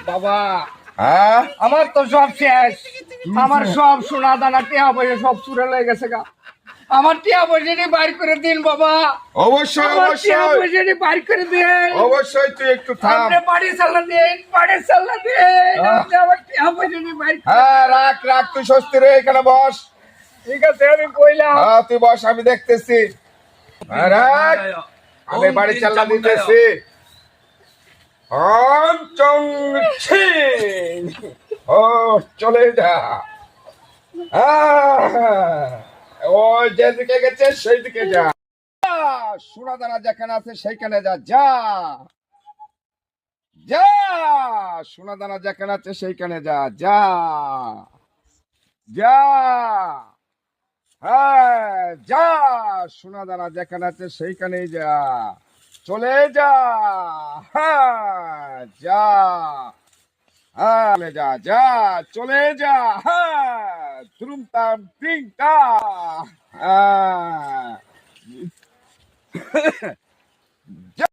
বাবা হ্যাঁ আমার তো সব শেষ। আমার সব সোনা দানা টিয়া পয়সা সব চুরে লেগে গেছে গা। আমার টিয়া পয়সাটি বাইর করে দিন বাবা। অবশ্যই আমার টিয়া অবশ্যই পয়সাটি বাইর করে দিন। অবশ্যই তুই একটু থাম। আপনি বাড়ি চালা দিন, বাড়ি চালা দিন। আপনি আমার টিয়া পয়সাটি বাইর করে হ্যাঁ রাখ রাখ, তুই স্বস্তি রে, এখানে বস। ঠিক আছে আমি কইলাম। হ্যাঁ তুই বস, আমি দেখতেছি। হ্যাঁ, রাখ। আমি বাড়ি চাল্লা দিতেছি। হম চং ছিং। ও চলে যা। ওই যেদিকে গেছে সেই দিকে যা। সোনা দানা যেখানে আছে সেইখানে যা, যা যা। সোনা দানা যেখানে আছে সেইখানে যা, যা যা। হ্যাঁ যা, সোনা দানা যেখানে আছে সেইখানেই যা, চলে যা। হ্যাঁ যা, হ্যাঁ যা যা, চলে যা। হ্যাঁ দ্রুম তাম টিং টা। হ্যাঁ যা।